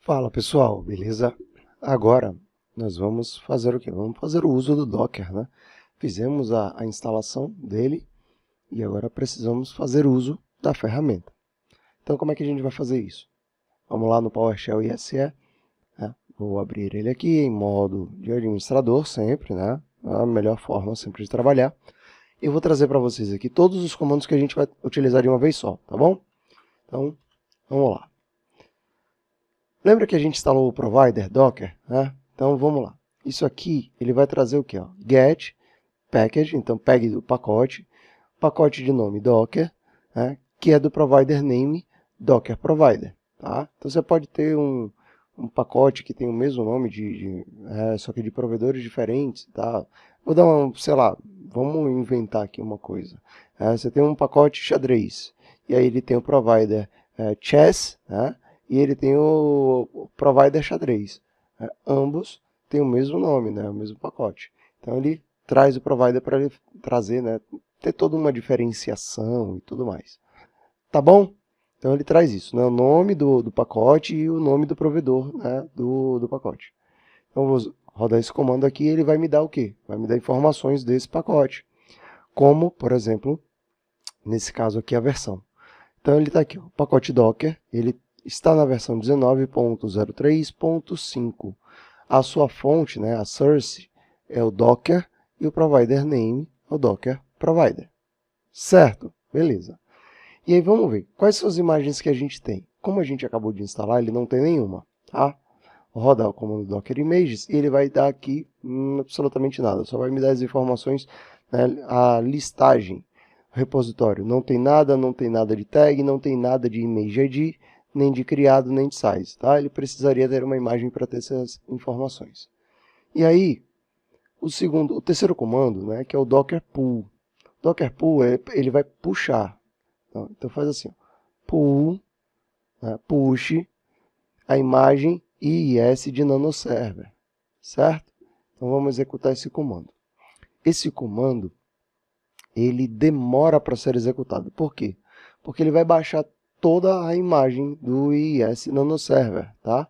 Fala pessoal, beleza? Agora nós vamos fazer o quê? Vamos fazer o uso do Docker, né? Fizemos a instalação dele e agora precisamos fazer uso da ferramenta. Então como é que a gente vai fazer isso? Vamos lá no PowerShell ISE, né? Vou abrir ele aqui em modo de administrador sempre, né? A melhor forma sempre de trabalhar. E eu vou trazer para vocês aqui todos os comandos que a gente vai utilizar de uma vez só, tá bom? Então, vamos lá. Lembra que a gente instalou o provider Docker, né? Então vamos lá. Isso aqui ele vai trazer o que? Get package, então pegue o pacote de nome Docker, né? Que é do provider name Docker Provider. Tá? Então você pode ter um pacote que tem o mesmo nome, só que de provedores diferentes. Tá? Vou dar sei lá, vamos inventar aqui uma coisa. Você tem um pacote xadrez, e aí ele tem o provider chess, né? E ele tem o provider xadrez. Ambos têm o mesmo nome, né? O mesmo pacote. Então ele traz o provider para ele trazer, né? Ter toda uma diferenciação e tudo mais. Tá bom? Então ele traz isso, né? O nome do pacote e o nome do provedor, né? do pacote. Então eu vou rodar esse comando aqui e ele vai me dar o quê? Vai me dar informações desse pacote. Como, por exemplo, nesse caso aqui, a versão. Então ele está aqui, o pacote Docker, ele está na versão 19.03.5. A sua fonte, né, a source, é o Docker e o provider name é o Docker Provider. Certo? Beleza. E aí vamos ver, quais são as imagens que a gente tem? Como a gente acabou de instalar, ele não tem nenhuma. Tá? Vou rodar o comando Docker Images e ele vai dar aqui absolutamente nada. Só vai me dar as informações, né, a listagem. O repositório não tem nada de tag, não tem nada de image ID, nem de criado, nem de size. Tá? Ele precisaria ter uma imagem para ter essas informações. E aí, o terceiro comando, né, que é o Docker Pull. Docker Pull, ele vai puxar. Então faz assim, pull, né, push a imagem IIS de nanoserver, certo? Então vamos executar esse comando. Esse comando, ele demora para ser executado. Por quê? Porque ele vai baixar toda a imagem do IIS nanoserver, tá?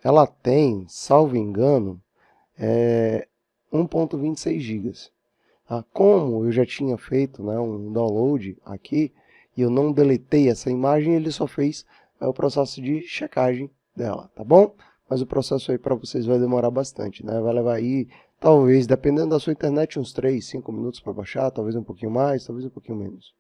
Ela tem, salvo engano, 1.26 GB. Como eu já tinha feito, né, um download aqui, e eu não deletei essa imagem, ele só fez o processo de checagem dela, tá bom? Mas o processo aí para vocês vai demorar bastante, né? Vai levar aí, talvez, dependendo da sua internet, uns 3, 5 minutos para baixar, talvez um pouquinho mais, talvez um pouquinho menos.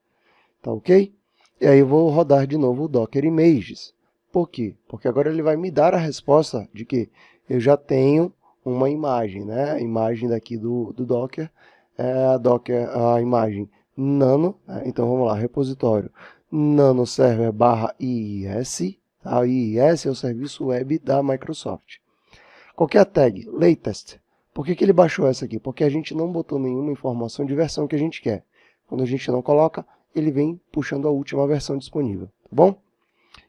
Tá ok? E aí eu vou rodar de novo o Docker Images. Por quê? Porque agora ele vai me dar a resposta de que eu já tenho uma imagem, né? A imagem daqui do Docker a imagem nano, né? Então vamos lá, repositório nanoserver /IIS, tá? O IIS é o serviço web da Microsoft. Qualquer tag, latest, por que ele baixou essa aqui? Porque a gente não botou nenhuma informação de versão que a gente quer. Quando a gente não coloca, ele vem puxando a última versão disponível, tá bom?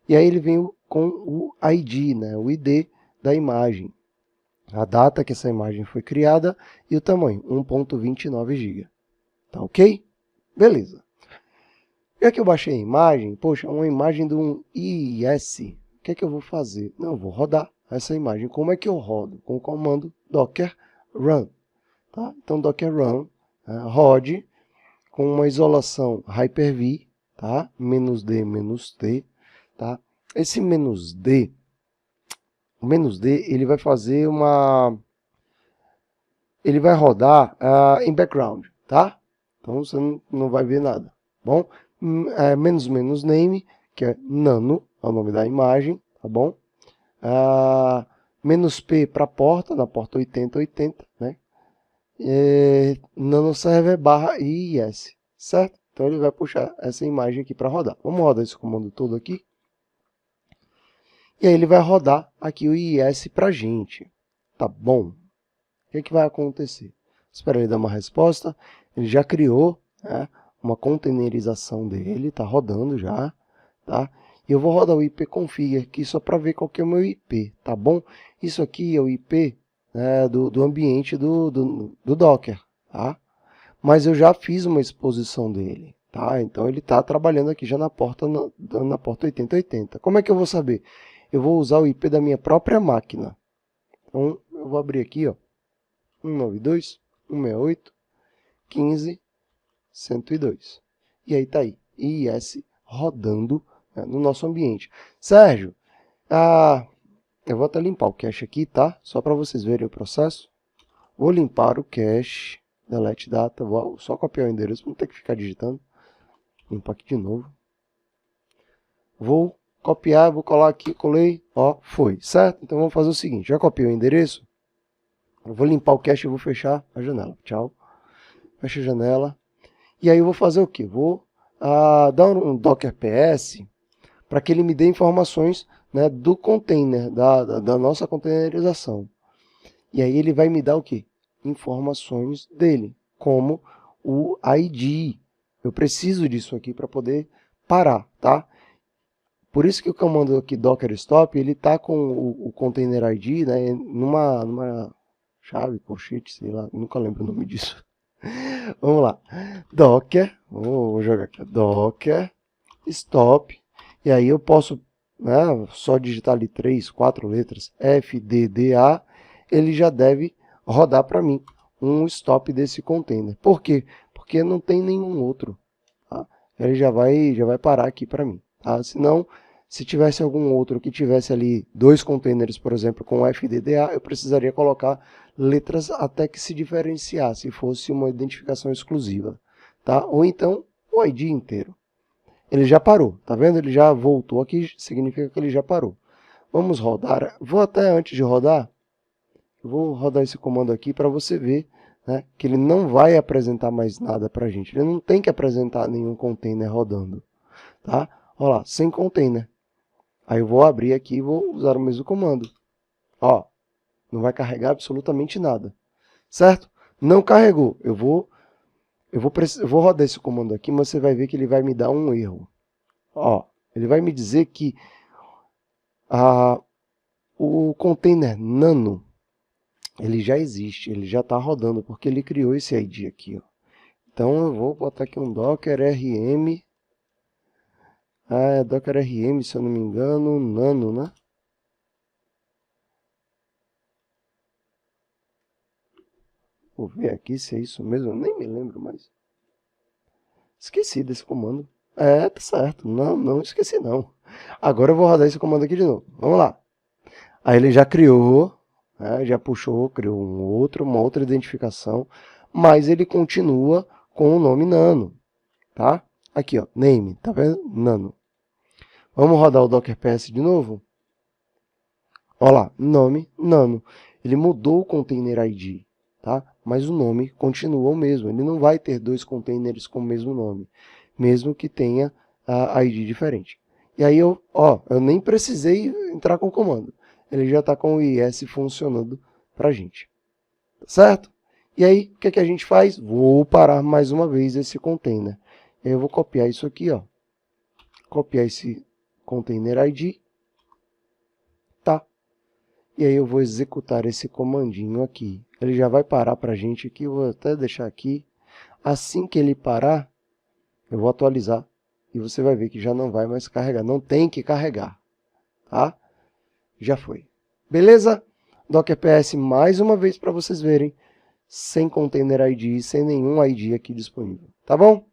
E aí ele vem com o ID, né? O ID da imagem. A data que essa imagem foi criada e o tamanho, 1.29 GB. Tá ok? Beleza. Já que eu baixei a imagem, poxa, uma imagem de um IIS, o que é que eu vou fazer? Não, eu vou rodar essa imagem. Como é que eu rodo? Com o comando docker run. Tá? Então, docker run, rode com uma isolação Hyper-V, tá? -d, tá? Esse -d, o -d, ele vai fazer ele vai rodar em background, tá? Então você não vai ver nada, bom? -name, que é nano, é o nome da imagem, tá bom? -p para porta, na porta 8080, né? Nanoserver /IIS, certo? Então ele vai puxar essa imagem aqui para rodar. Vamos rodar esse comando todo aqui. E aí ele vai rodar aqui o IIS para a gente, tá bom? O que vai acontecer? Espera ele dar uma resposta. Ele já criou, né, uma containerização dele, está rodando já. Tá? E eu vou rodar o ipconfig aqui só para ver qual que é o meu IP, tá bom? Isso aqui é o IP, né, do ambiente do Docker, tá? Mas eu já fiz uma exposição dele. tá? Então ele está trabalhando aqui já na porta 8080. Como é que eu vou saber? Eu vou usar o IP da minha própria máquina. Então eu vou abrir aqui, ó, 192.168.15.102. E aí está aí, IIS rodando, né, no nosso ambiente. Sérgio, eu vou até limpar o cache aqui, tá? Só para vocês verem o processo. Vou limpar o cache, delete data, vou só copiar o endereço, não ter que ficar digitando. Limpar aqui de novo. Vou copiar, vou colar aqui, colei, ó, foi, certo? Então vamos fazer o seguinte, já copiei o endereço, eu vou limpar o cache e vou fechar a janela, tchau. Fecha a janela. E aí eu vou fazer o quê? Vou dar um Docker PS para que ele me dê informações, né, do container, da nossa containerização. E aí ele vai me dar o quê? Informações dele, como o ID. Eu preciso disso aqui para poder parar, tá? Por isso que o comando aqui docker stop, ele está com o container ID, né, numa chave, colchete, sei lá, nunca lembro o nome disso. Vamos lá. Docker, vou jogar aqui, docker stop, e aí eu posso, né, só digitar ali 3, 4 letras, FDDA, ele já deve rodar para mim um stop desse container. Por quê? Porque não tem nenhum outro. Tá? Ele já vai parar aqui para mim. Tá? Senão, se tivesse algum outro que tivesse ali 2 containers, por exemplo, com FDDA, eu precisaria colocar letras até que se diferenciasse, fosse uma identificação exclusiva. Tá? Ou então, o ID inteiro. Ele já parou, tá vendo? Ele já voltou aqui, significa que ele já parou. Vamos rodar. Vou até antes de rodar, eu vou rodar esse comando aqui para você ver, né, que ele não vai apresentar mais nada para a gente. Ele não tem que apresentar nenhum container rodando. Tá? Olha lá, sem container. Aí eu vou abrir aqui e vou usar o mesmo comando. Ó, não vai carregar absolutamente nada. Certo? Não carregou. Eu vou rodar esse comando aqui, mas você vai ver que ele vai me dar um erro. Ó, ele vai me dizer que o container nano, ele já existe, ele já está rodando, porque ele criou esse ID aqui. Ó. Então eu vou botar aqui um docker rm, docker rm, se eu não me engano, nano, né? Vou ver aqui se é isso mesmo, eu nem me lembro mais. Esqueci desse comando. Tá certo. Não esqueci não. Agora eu vou rodar esse comando aqui de novo. Vamos lá. Aí ele já criou, né, já puxou, criou uma outra identificação, mas ele continua com o nome nano, tá? Aqui, ó, name, tá vendo? Nano. Vamos rodar o Docker PS de novo? Olha lá, nome, nano. Ele mudou o container ID, tá? Mas o nome continua o mesmo. Ele não vai ter 2 containers com o mesmo nome, mesmo que tenha a ID diferente. E aí eu nem precisei entrar com o comando. Ele já está com o IIS funcionando para a gente. Certo? E aí, o que a gente faz? Vou parar mais uma vez esse container. E aí eu vou copiar isso aqui, ó. Copiar esse container ID. Tá. E aí eu vou executar esse comandinho aqui. Ele já vai parar para a gente aqui. Eu vou até deixar aqui. Assim que ele parar, eu vou atualizar. E você vai ver que já não vai mais carregar. Não tem que carregar. Tá? Já foi. Beleza? Docker PS mais uma vez para vocês verem. Sem container ID, sem nenhum ID aqui disponível. Tá bom?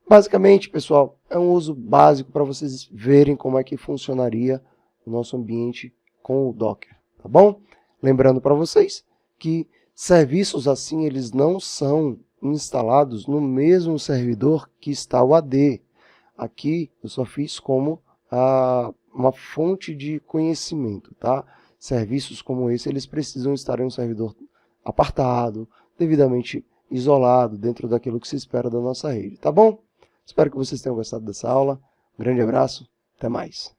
Basicamente, pessoal, é um uso básico para vocês verem como é que funcionaria o nosso ambiente com o Docker. Tá bom? Lembrando para vocês que serviços assim, eles não são instalados no mesmo servidor que está o AD. Aqui eu só fiz como uma fonte de conhecimento, tá? Serviços como esse, eles precisam estar em um servidor apartado, devidamente isolado, dentro daquilo que se espera da nossa rede, tá bom? Espero que vocês tenham gostado dessa aula. Um grande abraço, até mais.